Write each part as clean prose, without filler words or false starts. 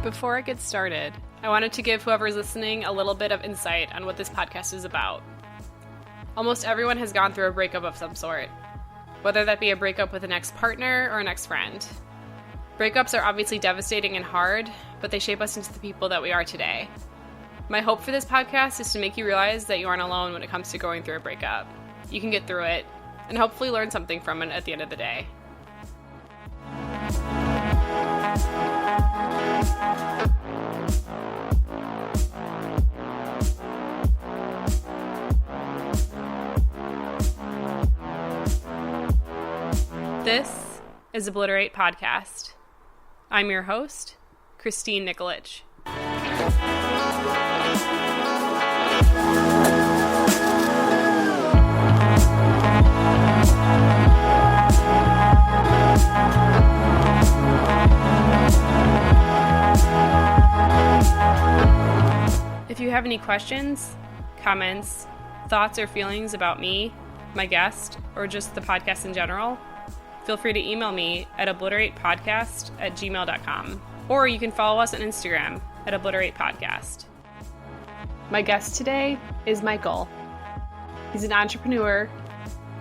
Before I get started, I wanted to give whoever's listening a little bit of insight on what this podcast is about. Almost everyone has gone through a breakup of some sort, whether that be a breakup with an ex-partner or an ex-friend. Breakups are obviously devastating and hard, but they shape us into the people that we are today. My hope for this podcast is to make you realize that you aren't alone when it comes to going through a breakup. You can get through it, and hopefully learn something from it at the end of the day. This is Obliterate Podcast. I'm your host, Christine Nikolic. If you have any questions, comments, thoughts, or feelings about me, my guest, or just the podcast in general, feel free to email me at obliteratepodcast@gmail.com, or you can follow us on Instagram at obliteratepodcast. My guest today is Michael. He's an entrepreneur,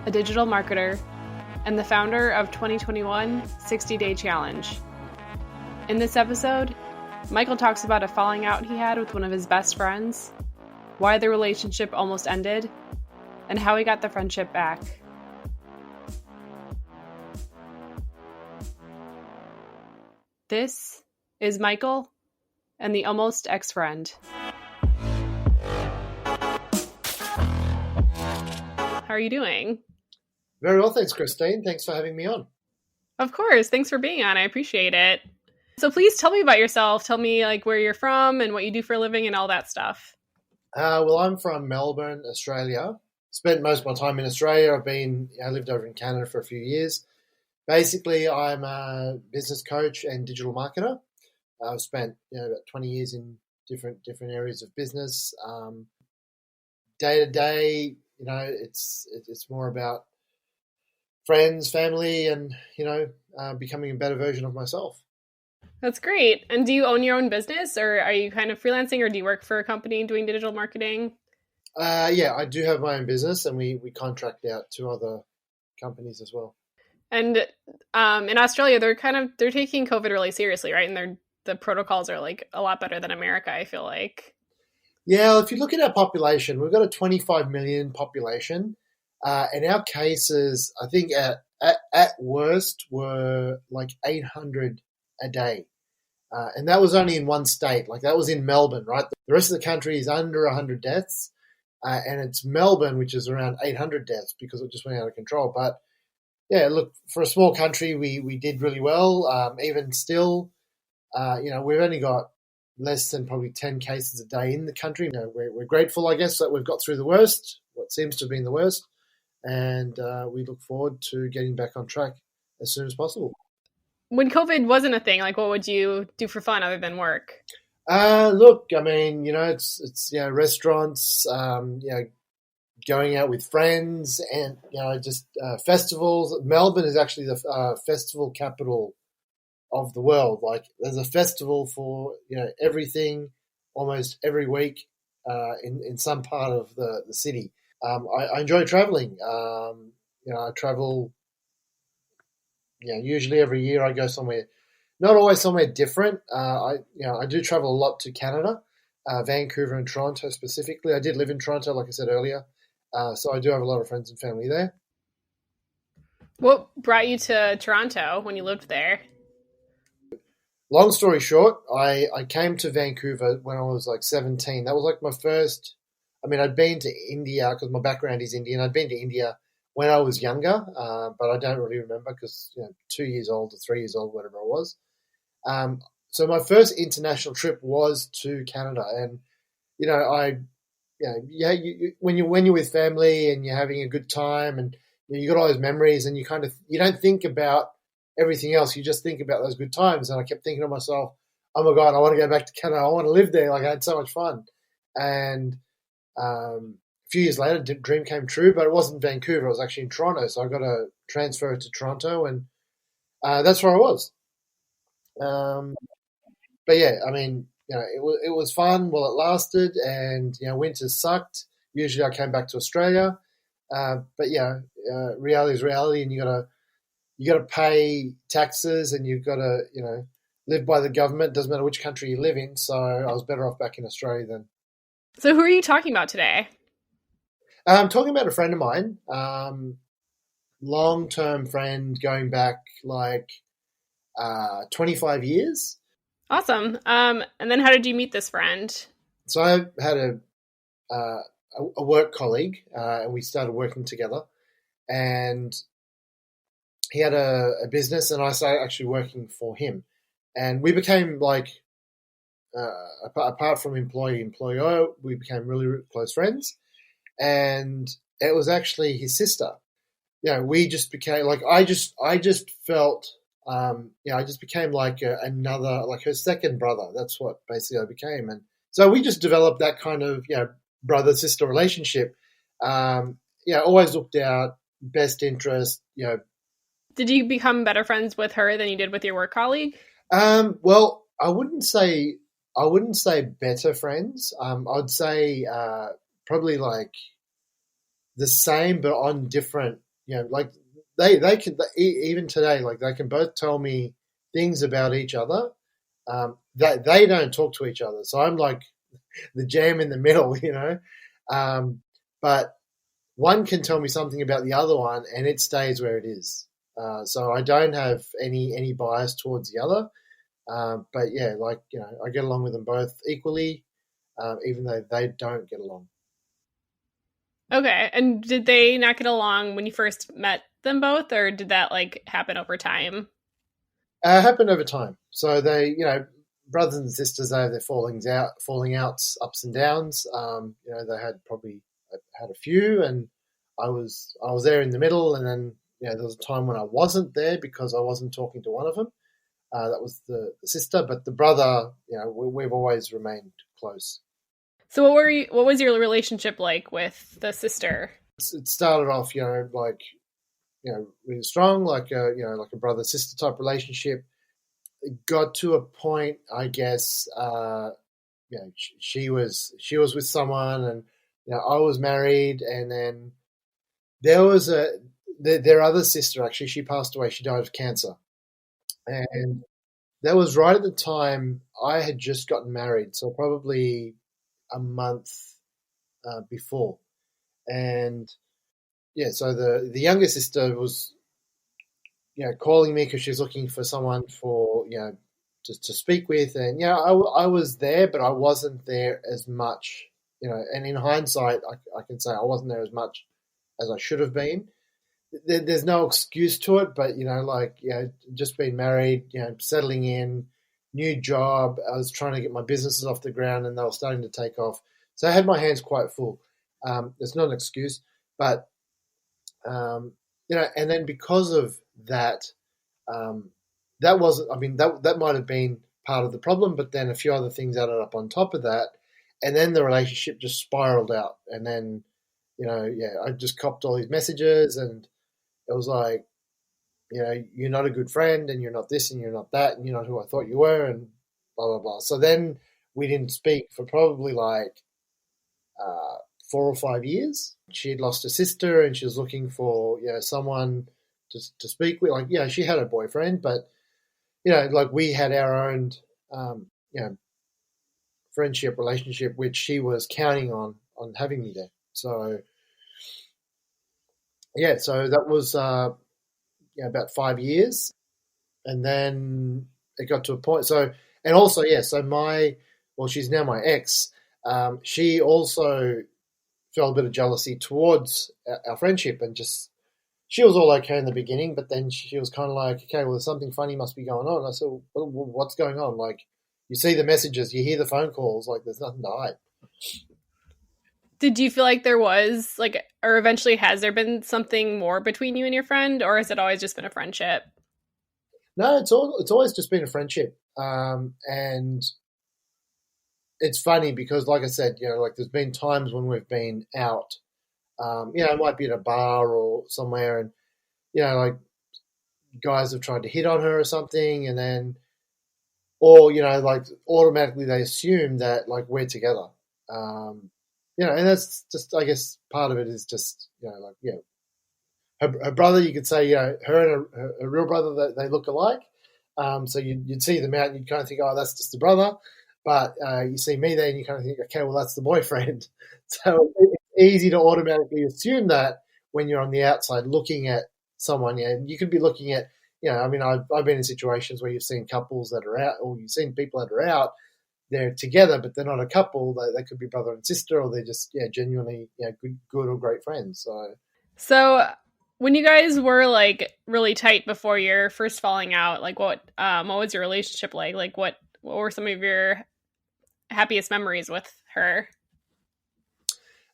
a digital marketer, and the founder of 2021 60-Day Challenge. In this episode, Michael talks about a falling out he had with one of his best friends, why the relationship almost ended, and how he got the friendship back. This is Michael and the almost ex-friend. How are you doing? Very well, thanks, Christine. Thanks for having me on. Of course. Thanks for being on. I appreciate it. So please tell me about yourself. Tell me where you're from and what you do for a living and all that stuff. Well, I'm from Melbourne, Australia. Spent most of my time in Australia. I lived over in Canada for a few years. Basically, I'm a business coach and digital marketer. I've spent about 20 years in different areas of business. Day to day, it's more about friends, family, and becoming a better version of myself. That's great. And do you own your own business, or are you kind of freelancing, or do you work for a company doing digital marketing? Yeah, I do have my own business, and we contract out to other companies as well. And in Australia, they're taking COVID really seriously, right? And the protocols are like a lot better than America, I feel like. Yeah, well, if you look at our population, we've got a 25 million population, and our cases, I think at worst, were like 800 a day. And that was only in one state. Like, that was in Melbourne, right? The rest of the country is under 100 deaths, and it's Melbourne, which is around 800 deaths because it just went out of control. But yeah, look, for a small country, we did really well. Even still, we've only got less than probably 10 cases a day in the country. We're grateful, I guess, that we've got through the worst, what seems to have been the worst, and we look forward to getting back on track as soon as possible. When COVID wasn't a thing, like, what would you do for fun other than work? Look, I mean, it's restaurants, going out with friends, and just festivals. Melbourne is actually the festival capital of the world. Like, there's a festival for everything almost every week in some part of the city. I enjoy traveling. I travel. Usually every year I go somewhere, not always somewhere different. I do travel a lot to Canada, Vancouver and Toronto specifically. I did live in Toronto, like I said earlier, so I do have a lot of friends and family there. What brought you to Toronto when you lived there? Long story short, I came to Vancouver when I was like 17. That was like my first. I'd been to India because my background is Indian. I'd been to India when I was younger, but I don't really remember because 2 years old or 3 years old, whatever I was. So my first international trip was to Canada, and when you're with family and you're having a good time, and you got all those memories, and you don't think about everything else. You just think about those good times. And I kept thinking to myself, oh my God, I want to go back to Canada. I want to live there. Like, I had so much fun. And a few years later, the dream came true, but it wasn't Vancouver. It was actually in Toronto. So I got a transfer to Toronto, and that's where I was. but yeah, I mean, it was fun while it lasted, and winter sucked. Usually, I came back to Australia, but yeah, reality is reality, and you got to pay taxes, and you've got to live by the government. Doesn't matter which country you live in. So I was better off back in Australia then. So who are you talking about today? I'm talking about a friend of mine, long-term friend, going back like 25 years. Awesome. And then how did you meet this friend? So I had uh, a work colleague, and we started working together. And he had a business, and I started actually working for him. And we became like, apart from employer, we became really, really close friends. And it was actually his sister. We just became like, I just felt, I just became like another, like her second brother. That's what basically I became. And so we just developed that kind of, brother sister relationship. Always looked out, best interest. Did you become better friends with her than you did with your work colleague? Well, I wouldn't say better friends. I'd say probably like the same, but on different. Like they can even today, like they can both tell me things about each other that they don't talk to each other. So I'm like the jam in the middle, but one can tell me something about the other one, and it stays where it is. So I don't have any bias towards the other. But yeah, like I get along with them both equally, even though they don't get along. Okay. And did they not get along when you first met them both, or did that like happen over time? Happened over time. So they, brothers and sisters, they have their falling outs, ups and downs. They had probably had a few, and I was there in the middle, and then there was a time when I wasn't there because I wasn't talking to one of them. That was the sister, but the brother, we've always remained close. So what was your relationship like with the sister? It started off, like really strong, like like a brother sister type relationship. It got to a point, I guess, she was with someone, and I was married, and then there was their other sister. Actually, she passed away. She died of cancer, and that was right at the time I had just gotten married, so probably a month before. And yeah, so the younger sister was calling me because she was looking for someone for to speak with, and I was there, but I wasn't there as much. And in hindsight, I can say I wasn't there as much as I should have been. There's no excuse to it, but like just being married, settling in, new job. I was trying to get my businesses off the ground, and they were starting to take off. So I had my hands quite full. It's not an excuse, but and then because of that, um, that wasn't. I mean, that might have been part of the problem, but then a few other things added up on top of that, and then the relationship just spiraled out. And then, I just copped all these messages, and it was like, you're not a good friend, and you're not this, and you're not that, and you're not who I thought you were, and blah blah blah. So then we didn't speak for probably like 4 or 5 years. She'd lost a sister, and she was looking for someone to speak with. Like she had a boyfriend, but like we had our own um, you know friendship relationship, which she was counting on having me there. So yeah, so that was about 5 years, and then it got to a point. So and also so she's now my ex. She also felt a bit of jealousy towards our friendship, and just she was all okay in the beginning, but then she was kind of like, okay, well, there's something funny must be going on. I said, well, what's going on? Like, you see the messages, you hear the phone calls, like there's nothing to hide. Did you feel like there was like, or eventually has there been something more between you and your friend, or has it always just been a friendship? No, it's always just been a friendship, and it's funny because, like I said, like there's been times when we've been out, it might be at a bar or somewhere, and like guys have tried to hit on her or something, and then or like automatically they assume that like we're together. Um, and that's just, I guess, part of it is just like her brother. You could say her and her real brother, that they look alike. So you'd see them out and you'd kind of think, oh, that's just the brother. But you see me there and you kind of think, okay, well, that's the boyfriend. So it's easy to automatically assume that when you're on the outside looking at someone. Yeah, you could be looking at, I mean, I've been in situations where you've seen couples that are out, or you've seen people that are out, they're together, but they're not a couple. They could be brother and sister, or they're just genuinely good or great friends. So when you guys were like really tight before your first falling out, like what was your relationship like? Like what were some of your happiest memories with her?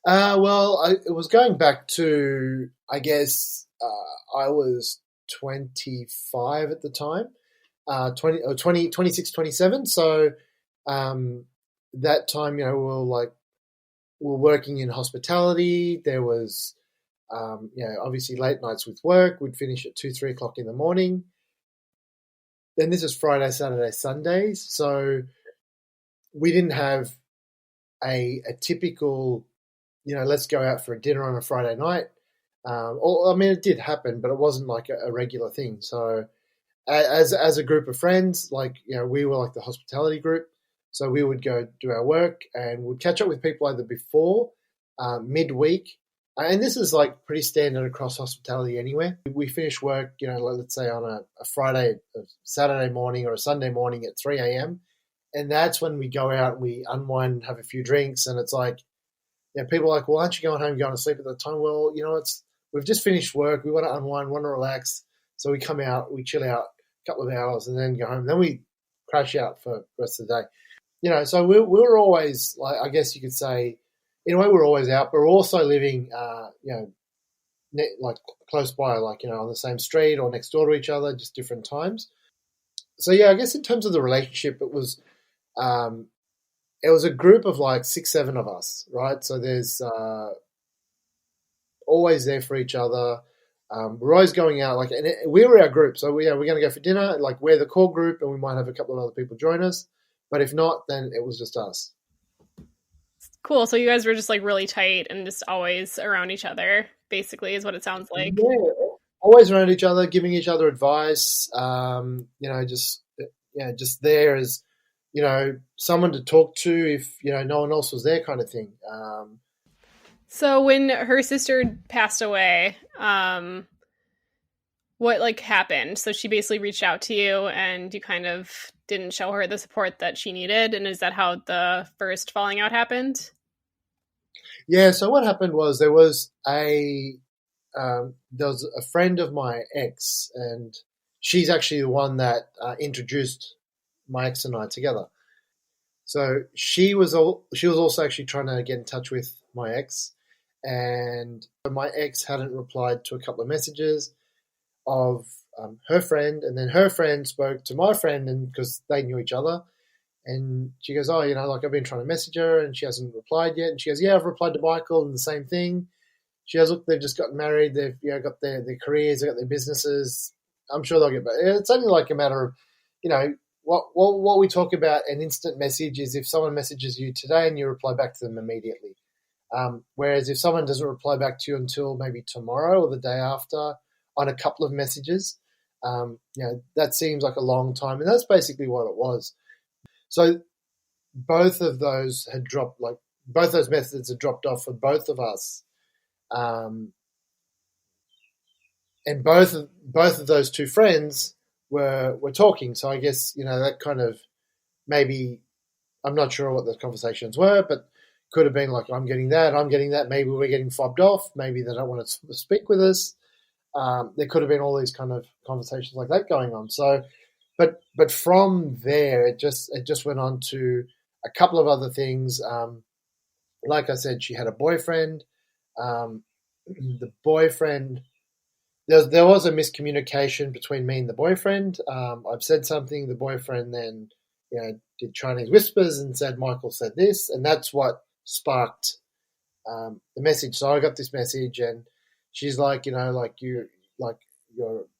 Well, it was going back to, I guess, I was 25 at the time, 26, 27. So that time, we were working in hospitality. There was, obviously late nights with work. We'd finish at 2, 3 o'clock in the morning. Then this is Friday, Saturday, Sundays. So we didn't have a typical, let's go out for a dinner on a Friday night. Or I mean, it did happen, but it wasn't like a regular thing. So as a group of friends, like, we were like the hospitality group. So we would go do our work and would catch up with people either before, midweek. And this is like pretty standard across hospitality anywhere. We finish work, let's say on a Friday, a Saturday morning or a Sunday morning at 3 a.m. And that's when we go out and we unwind, have a few drinks. And it's like, people are like, well, aren't you going home, going to sleep at that time? Well, we've just finished work. We want to unwind, want to relax. So we come out, we chill out a couple of hours and then go home. Then we crash out for the rest of the day. So we were always, like, I guess you could say, in a way, we're always out, but we're also living, like close by, like, on the same street or next door to each other, just different times. So, I guess in terms of the relationship, it was a group of like 6, 7 of us, right? So there's always there for each other. We're always going out, like, and we were our group. So we're going to go for dinner. Like, we're the core group, and we might have a couple of other people join us. But if not, then it was just us. Cool. So you guys were just like really tight and just always around each other, basically, is what it sounds like. Yeah, always around each other, giving each other advice. Just there as someone to talk to if no one else was there, kind of thing. So when her sister passed away, what like happened? So she basically reached out to you and you kind of didn't show her the support that she needed. And is that how the first falling out happened? Yeah. So what happened was there was a friend of my ex, and she's actually the one that introduced my ex and I together. So she was also actually trying to get in touch with my ex, and my ex hadn't replied to a couple of messages of her friend, and then her friend spoke to my friend, and because they knew each other, and she goes, oh, like, I've been trying to message her and she hasn't replied yet, and she goes, yeah, I've replied to Michael and the same thing. She goes, look, they've just gotten married, they've got their careers, they've got their businesses. I'm sure they'll get back. It's only like a matter of, what we talk about an instant message is if someone messages you today and you reply back to them immediately. Whereas if someone doesn't reply back to you until maybe tomorrow or the day after on a couple of messages, that seems like a long time. And that's basically what it was. So both of those had dropped, like both those methods had dropped off for both of us. And both of those two friends were talking. So I guess, that kind of maybe, I'm not sure what the conversations were, but could have been like, I'm getting that. Maybe we're getting fobbed off. Maybe they don't want to speak with us. There could have been all these kind of conversations like that going on. So, but from there, it just went on to a couple of other things. Like I said, she had a boyfriend. The boyfriend, there was a miscommunication between me and the boyfriend. I've said something. The boyfriend then, did Chinese whispers and said, Michael said this, and that's what sparked the message. So I got this message, and she's like, like you're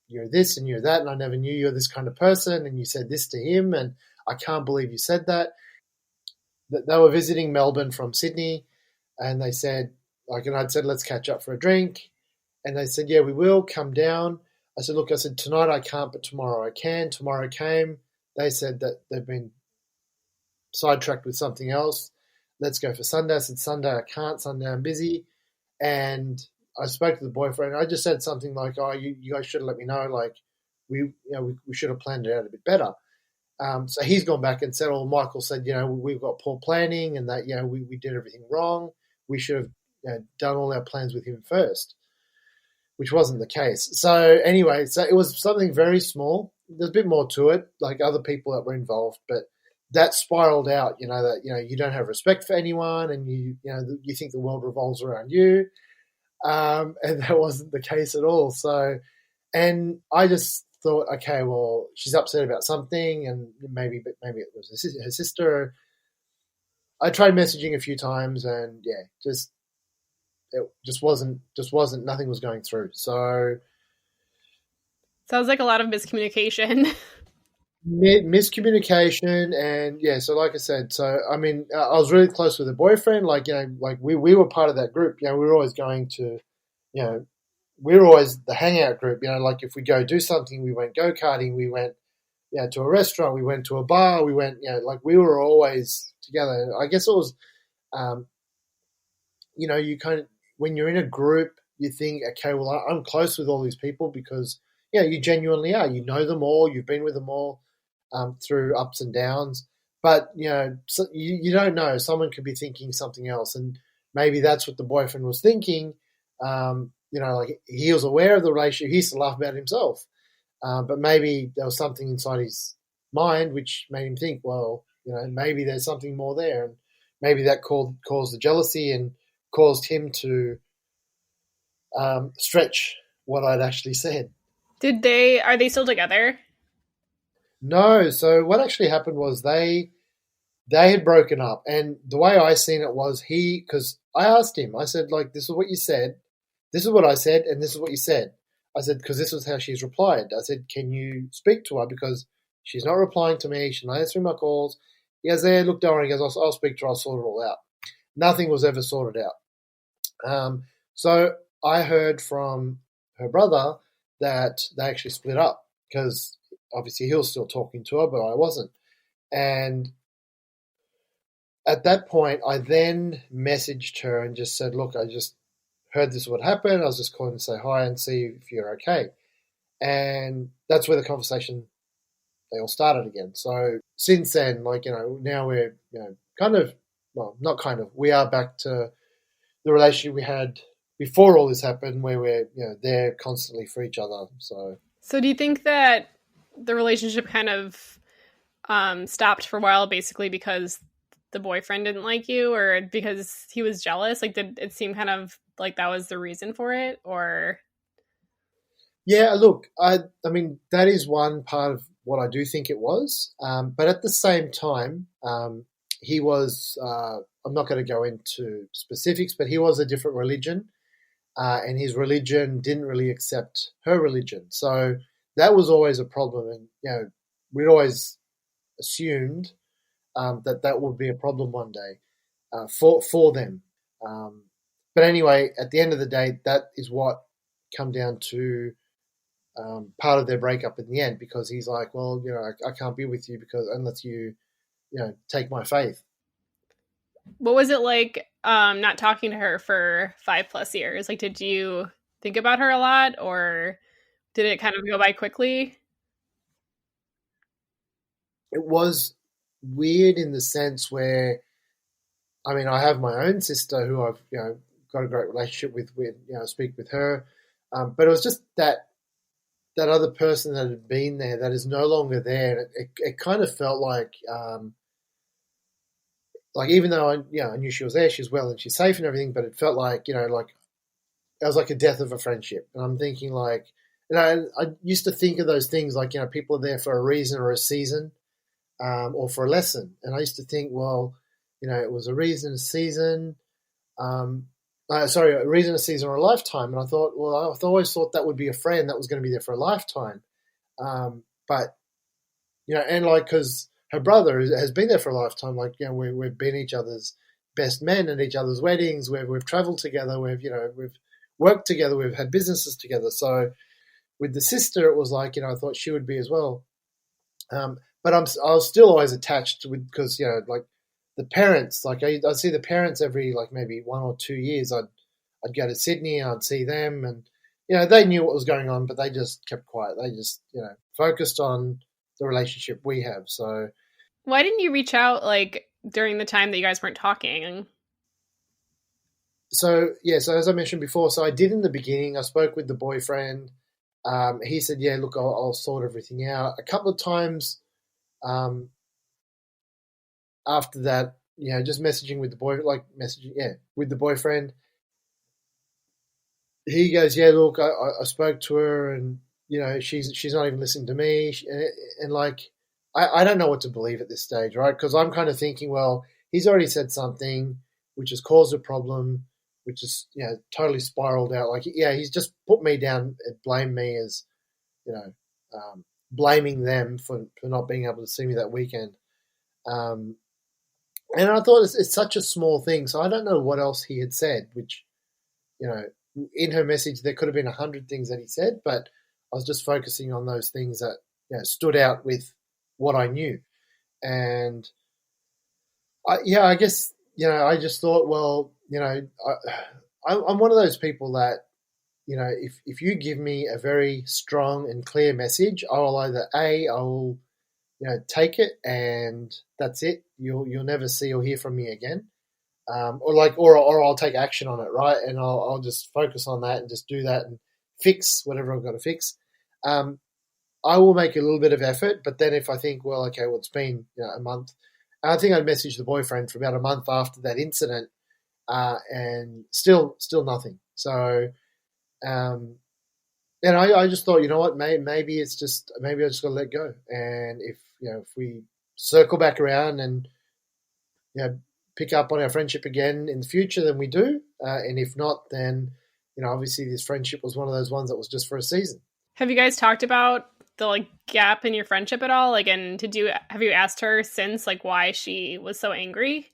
you're this and you're that, and I never knew you're this kind of person, and you said this to him, and I can't believe you said that. They were visiting Melbourne from Sydney, and they said, like, and I'd said, let's catch up for a drink. And they said, yeah, we will come down. I said, look, I said, tonight I can't, but tomorrow I can. Tomorrow came. They said that they've been sidetracked with something else. Let's go for Sunday. I said, Sunday I can't. Sunday I'm busy. And I spoke to the boyfriend. I just said something like, oh, you guys should have let me know. Like, we should have planned it out a bit better. So he's gone back and said, well, Michael said, we've got poor planning and that, we did everything wrong. We should have done all our plans with him first, which wasn't the case. So anyway, so it was something very small. There's a bit more to it, like other people that were involved, but that spiraled out, that, you don't have respect for anyone and you think the world revolves around you. And that wasn't the case at all. So, and I just thought, okay, well, she's upset about something and maybe it was her sister. I tried messaging a few times and it just wasn't, nothing was going through. So sounds like a lot of miscommunication. Miscommunication and so like I said, so I mean, I was really close with a boyfriend, like we were part of that group. We were always going to, we were always the hangout group. Like if we go do something, we went go-karting, we went to a restaurant, we went to a bar, we went like we were always together. I guess it was you kind of, when you're in a group, you think, okay, well, I'm close with all these people because you genuinely are. You know them all, you've been with them all through ups and downs. But, so you don't know. Someone could be thinking something else. And maybe that's what the boyfriend was thinking. Like he was aware of the relationship. He used to laugh about it himself. But maybe there was something inside his mind which made him think, well, maybe there's something more there. And maybe that caused the jealousy and caused him to stretch what I'd actually said. Are they still together? No. So what actually happened was they had broken up, and the way I seen it was because I asked him, I said, like, this is what you said, this is what I said, and this is what you said. I said, because this was how she's replied. I said, can you speak to her because she's not replying to me, she's not answering my calls. He goes, yeah, look, don't worry. He goes, I'll speak to her, I'll sort it all out. Nothing was ever sorted out. So I heard from her brother that they actually split up because obviously he was still talking to her, but I wasn't. And at that point, I then messaged her and just said, look, I just heard this would happen. I was just calling to say hi and see if you're okay. And that's where the conversation, they all started again. So since then, now we're, kind of, well, not kind of, we are back to the relationship we had before all this happened, where we're there constantly for each other. So do you think that the relationship kind of stopped for a while, basically because the boyfriend didn't like you, or because he was jealous? Like, did it seem kind of like that was the reason for it, or? Yeah, look, I mean that is one part of what I do think it was, but at the same time, he was. I'm not going to go into specifics, but he was a different religion. And his religion didn't really accept her religion. So that was always a problem. And, we'd always assumed that would be a problem one day for them. But anyway, at the end of the day, that is what come down to part of their breakup in the end, because he's like, well, I can't be with you because unless you take my faith. What was it like not talking to her for 5+ years? Like, did you think about her a lot, or did it kind of go by quickly? It was weird in the sense where, I mean, I have my own sister who I've got a great relationship with speak with her, but it was just that other person that had been there that is no longer there. It kind of felt like even though I knew she was there, she's well and she's safe and everything, but it felt like like it was like a death of a friendship. And I'm thinking like, I used to think of those things like people are there for a reason or a season, or for a lesson. And I used to think, well, it was a reason, a season. sorry, a reason to seize on a lifetime. And I thought, well, I always thought that would be a friend that was going to be there for a lifetime. But and like, because her brother has been there for a lifetime. Like, we've been each other's best men at each other's weddings. We've traveled together. We've worked together. We've had businesses together. So with the sister, it was like, I thought she would be as well. But I was still always attached with, because like the parents, like I'd see the parents every like maybe 1 or 2 years. I'd go to Sydney, I'd see them, and they knew what was going on, but they just kept quiet. They just focused on the relationship we have. So Why didn't you reach out like during the time that you guys weren't talking? so as I mentioned before, so I did in the beginning. I spoke with the boyfriend. He said, "Yeah, look, I'll sort everything out." A couple of times um, after that, just messaging with the boy, like messaging, with the boyfriend. He goes, "Yeah, look, I spoke to her, and she's not even listening to me." And like, I don't know what to believe at this stage, right? Because I'm kind of thinking, well, he's already said something which has caused a problem, which is totally spiraled out. Like, he's just put me down and blamed me as you know, blaming them for not being able to see me that weekend. Um, and I thought it's such a small thing, so I don't know what else he had said, which you know, in her message, there could have been 100 things that he said, but I was just focusing on those things that stood out with what I knew. And I guess I just thought, well, I'm one of those people that if you give me a very strong and clear message, I will either I will take it and that's it. You'll never see or hear from me again. Or I'll take action on it, right? And I'll just focus on that and just do that and fix whatever I've got to fix. Um, I will make a little bit of effort, but then if I think, well, okay, well, it's been a month, I think I'd message the boyfriend for about a month after that incident, and still nothing. So, um, and I just thought, what, maybe it's just maybe I just got to let go, and if we circle back around and pick up on our friendship again in the future, then we do. And if not, then obviously this friendship was one of those ones that was just for a season. Have you guys talked about the like gap in your friendship at all? Like, and have you asked her since like why she was so angry?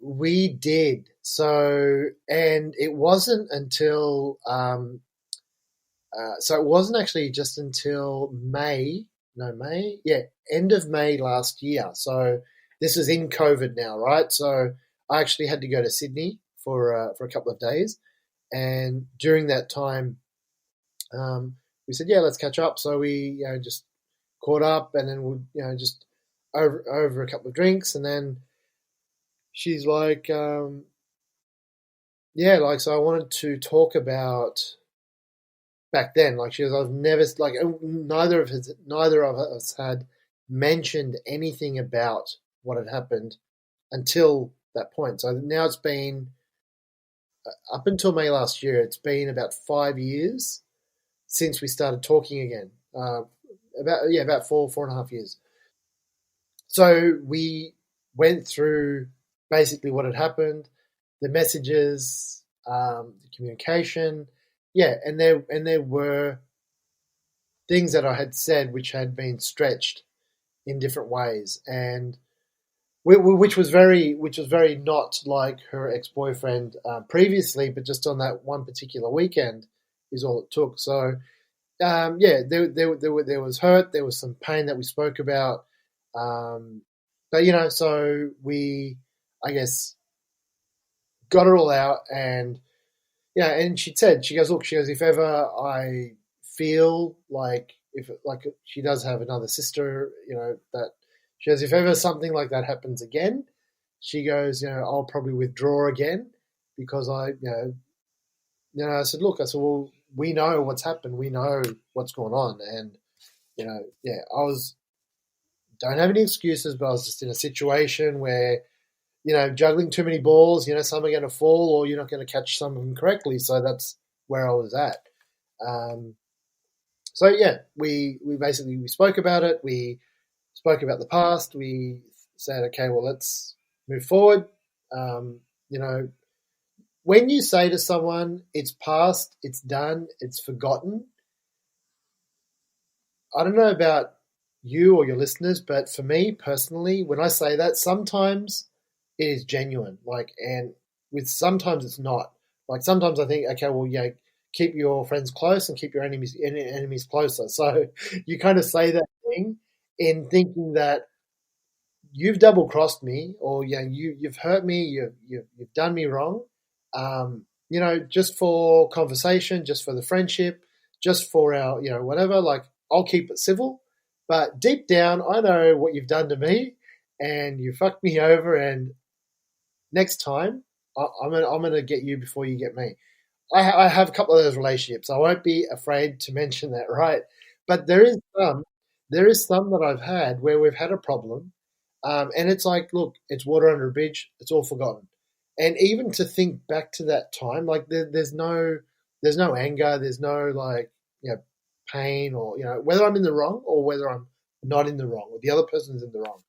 We did. So, and it wasn't until so it wasn't actually just until May. No, May. Yeah, end of May last year. So this is in COVID now, right? So I actually had to go to Sydney for a couple of days, and during that time, we said, "Yeah, let's catch up." So we just caught up, and then we just over a couple of drinks, and then she's like, "Yeah, like so I wanted to talk about." Back then, like she goes, I've never like neither of us had mentioned anything about what had happened until that point. So now it's been up until May last year. It's been about 5 years since we started talking again. About 4.5 years. So we went through basically what had happened, the messages, the communication, and there were things that I had said which had been stretched in different ways, and which was very not like her ex boyfriend previously, but just on that one particular weekend is all it took. So there was hurt, there was some pain that we spoke about, but so we I guess got it all out, and and she goes, look, if ever I feel like if like she does have another sister, that she goes, if ever something like that happens again, she goes, I'll probably withdraw again because I said, look, I said, well, we know what's happened, we know what's going on, and I was don't have any excuses, but I was just in a situation where juggling too many balls, some are going to fall or you're not going to catch some of them correctly. So that's where I was at. Um, so yeah, we basically we spoke about it. We spoke about the past. We said, okay, well, let's move forward. Um, you know, when you say to someone, it's past, it's done, it's forgotten, I don't know about you or your listeners, but for me personally, when I say that, sometimes it is genuine. Like, and with sometimes it's not. Like, sometimes I think, okay, well, yeah, keep your friends close and keep your enemies closer. So you kind of say that thing in thinking that you've double crossed me, or yeah, you've hurt me, you've done me wrong. Just for conversation, just for the friendship, just for our whatever. Like, I'll keep it civil, but deep down, I know what you've done to me, and you fucked me over. And next time, I'm gonna get you before you get me. I have a couple of those relationships. I won't be afraid to mention that, right? But there is some that I've had where we've had a problem, and it's like, look, it's water under a bridge. It's all forgotten. And even to think back to that time, like there's no anger, there's no like pain, or whether I'm in the wrong or whether I'm not in the wrong, or the other person's in the wrong.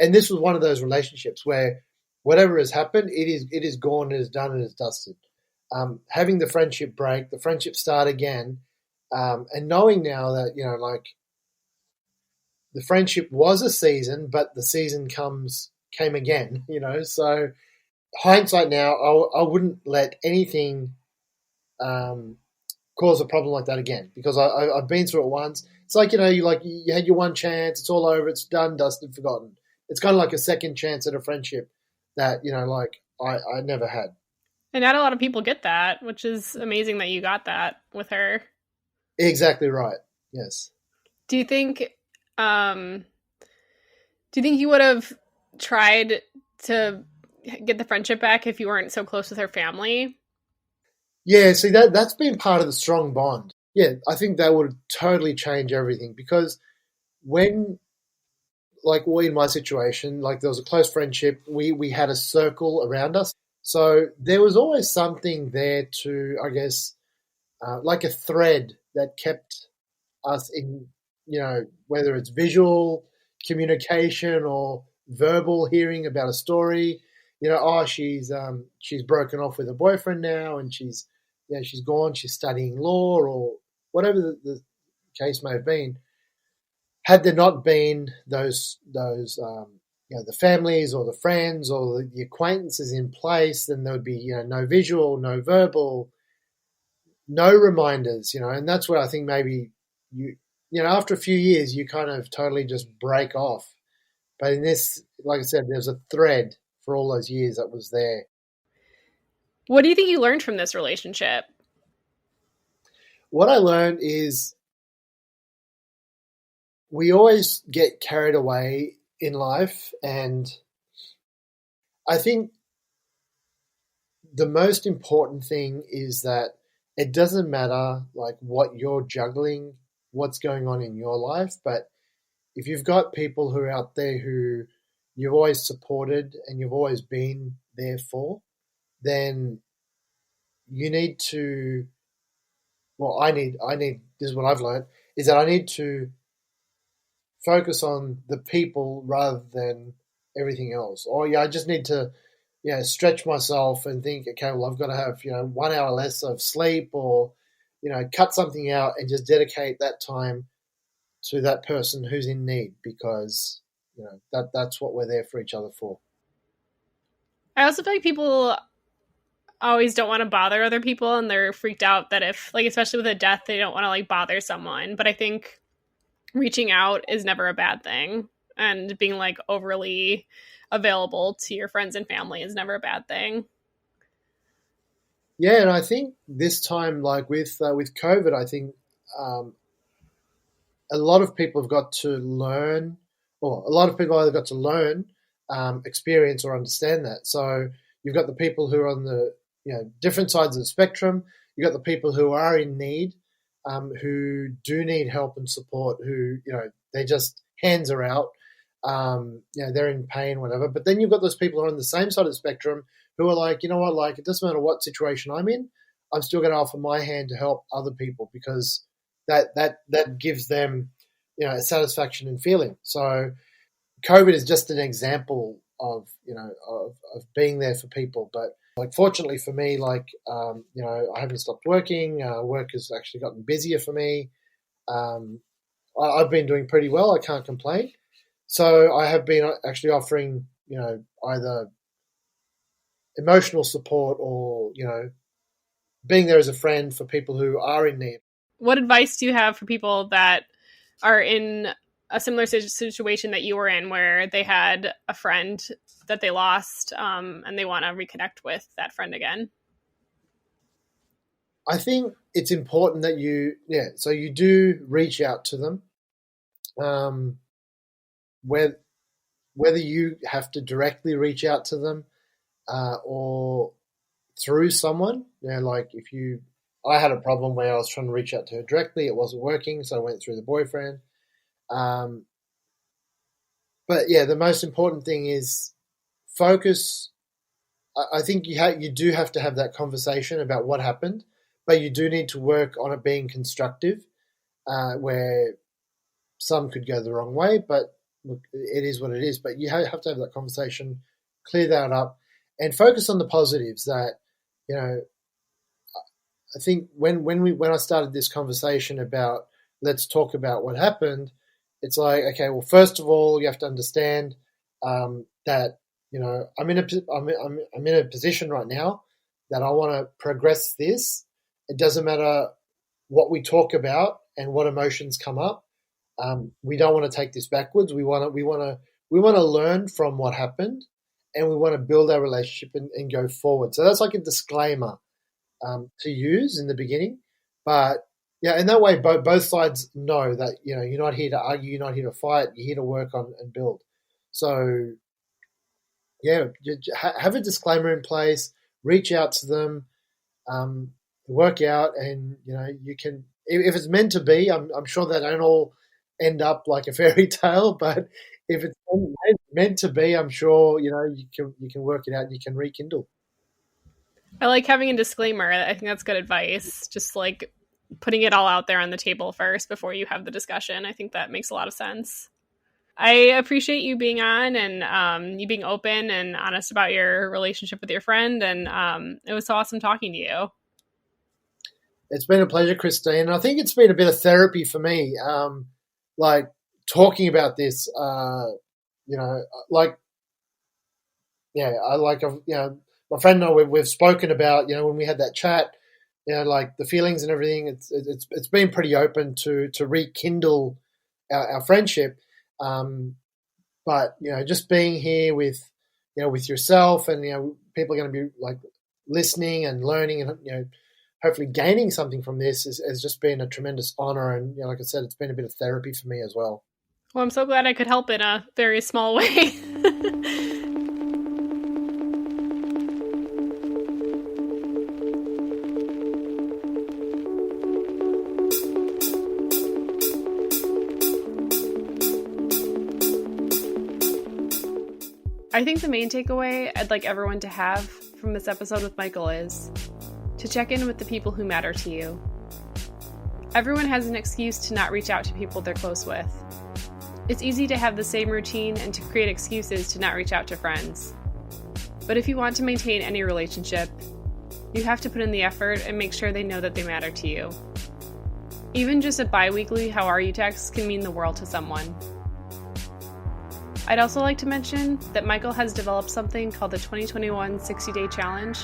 And this was one of those relationships where whatever has happened, it is gone, it is done, it is dusted. Having the friendship break, the friendship start again, and knowing now that like the friendship was a season, but the season came again. So hindsight now, I wouldn't let anything um, cause a problem like that again, because I've been through it once. It's like you had your one chance, it's all over, it's done, dusted, forgotten. It's kind of like a second chance at a friendship that like I never had. And not a lot of people get that, which is amazing that you got that with her. Exactly right. Yes. Do you think um do you think you would have tried to get the friendship back if you weren't so close with her family? Yeah, see that's been part of the strong bond. Yeah, I think that would totally change everything, because when, like, well, in my situation, like, there was a close friendship, we had a circle around us, so there was always something there to, I guess, like a thread that kept us in, whether it's visual communication or verbal hearing about a story. Oh, she's broken off with a boyfriend now, and she's gone, she's studying law, or whatever the case may have been. Had there not been the families or the friends or the acquaintances in place, then there would be no visual, no verbal, no reminders, and that's where I think maybe after a few years you kind of totally just break off. But in this, like I said, there's a thread for all those years that was there. What do you think you learned from this relationship? What I learned is we always get carried away in life, and I think the most important thing is that it doesn't matter like what you're juggling, what's going on in your life, but if you've got people who are out there who you've always supported and you've always been there for, then you need to, well, I need, this is what I've learned, is that I need to focus on the people rather than everything else. Or yeah, I just need to, stretch myself and think, okay, well, I've got to have, 1 hour less of sleep, or, cut something out and just dedicate that time to that person who's in need, because that's what we're there for each other for. I also feel like people always don't want to bother other people, and they're freaked out that if, like, especially with a death, they don't want to like bother someone. But I think reaching out is never a bad thing, and being like overly available to your friends and family is never a bad thing. Yeah, and I think this time, like with COVID, I think um, a lot of people have got to learn, or a lot of people either got to learn, experience, or understand that. So you've got the people who are on the different sides of the spectrum. You've got the people who are in need, who do need help and support, who they just hands are out, they're in pain, whatever. But then you've got those people who are on the same side of the spectrum who are like, you know what, like, it doesn't matter what situation I'm in, I'm still going to offer my hand to help other people, because that gives them a satisfaction and feeling. So COVID is just an example of of being there for people. But Like, fortunately for me, I haven't stopped working. Work has actually gotten busier for me. I've been doing pretty well. I can't complain. So I have been actually offering, either emotional support or, being there as a friend for people who are in need. What advice do you have for people that are in a similar situation that you were in, where they had a friend that they lost, and they want to reconnect with that friend again? I think it's important that so you do reach out to them, whether you have to directly reach out to them or through someone. Like I had a problem where I was trying to reach out to her directly. It wasn't working, so I went through the boyfriend. But yeah, the most important thing is focus. I think you do have to have that conversation about what happened, but you do need to work on it being constructive, where some could go the wrong way, but look, it is what it is. But you have to have that conversation, clear that up, and focus on the positives. That, I think when I started this conversation about let's talk about what happened, it's like, okay, well, first of all, you have to understand that I'm in a position right now that I want to progress this. It doesn't matter what we talk about and what emotions come up. We don't want to take this backwards. We want to learn from what happened, and we want to build our relationship and go forward. So that's like a disclaimer to use in the beginning. But yeah, in that way, both sides know that you're not here to argue, you're not here to fight, you're here to work on and build. So yeah, have a disclaimer in place. Reach out to them, work out, and you can. If it's meant to be, I'm sure they don't all end up like a fairy tale. But if it's meant to be, I'm sure you can work it out and you can rekindle. I like having a disclaimer. I think that's good advice. Just like putting it all out there on the table first before you have the discussion. I think that makes a lot of sense. I appreciate you being on and you being open and honest about your relationship with your friend. And it was so awesome talking to you. It's been a pleasure, Christine. I think it's been a bit of therapy for me, like talking about this. My friend and I, we've spoken about, when we had that chat, like the feelings and everything. It's been pretty open to rekindle our friendship. But just being here with yourself and people are going to be like listening and learning and hopefully gaining something from this has just been a tremendous honor. And like I said, it's been a bit of therapy for me as well. Well, I'm so glad I could help in a very small way. I think the main takeaway I'd like everyone to have from this episode with Michael is to check in with the people who matter to you. Everyone has an excuse to not reach out to people they're close with. It's easy to have the same routine and to create excuses to not reach out to friends. But if you want to maintain any relationship, you have to put in the effort and make sure they know that they matter to you. Even just a bi-weekly "how are you" text can mean the world to someone. I'd also like to mention that Michael has developed something called the 2021 60-Day Challenge,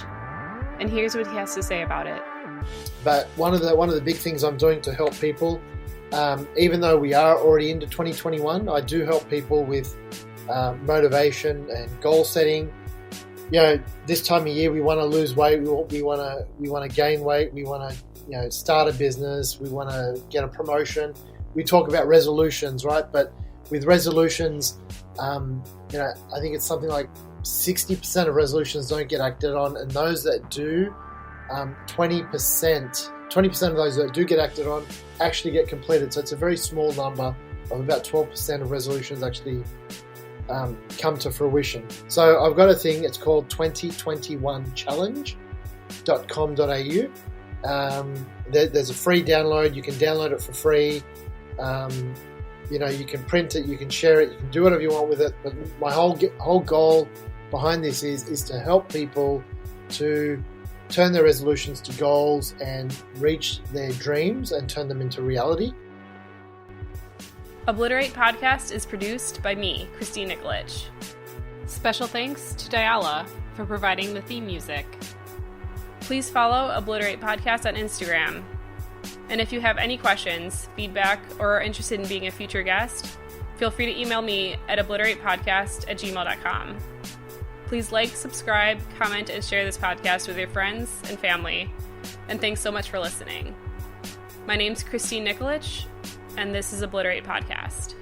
and here's what he has to say about it. But one of the big things I'm doing to help people, even though we are already into 2021, I do help people with motivation and goal setting. This time of year we want to lose weight, we want to gain weight, we want to start a business, we want to get a promotion. We talk about resolutions, right? But with resolutions, I think it's something like 60% of resolutions don't get acted on, and those that do, 20% of those that do get acted on actually get completed. So it's a very small number of about 12% of resolutions actually come to fruition. So I've got a thing, it's called 2021challenge.com.au. There's a free download. You can download it for free. You can print it, you can share it, you can do whatever you want with it. But my whole goal behind this is to help people to turn their resolutions to goals and reach their dreams and turn them into reality. Obliterate podcast is produced by me, Christine Nikolic. Special thanks to Diala for providing the theme music. Please follow Obliterate podcast on Instagram. And if you have any questions, feedback, or are interested in being a future guest, feel free to email me at obliteratepodcast@gmail.com. Please like, subscribe, comment, and share this podcast with your friends and family. And thanks so much for listening. My name's Christine Nikolic, and this is Obliterate Podcast.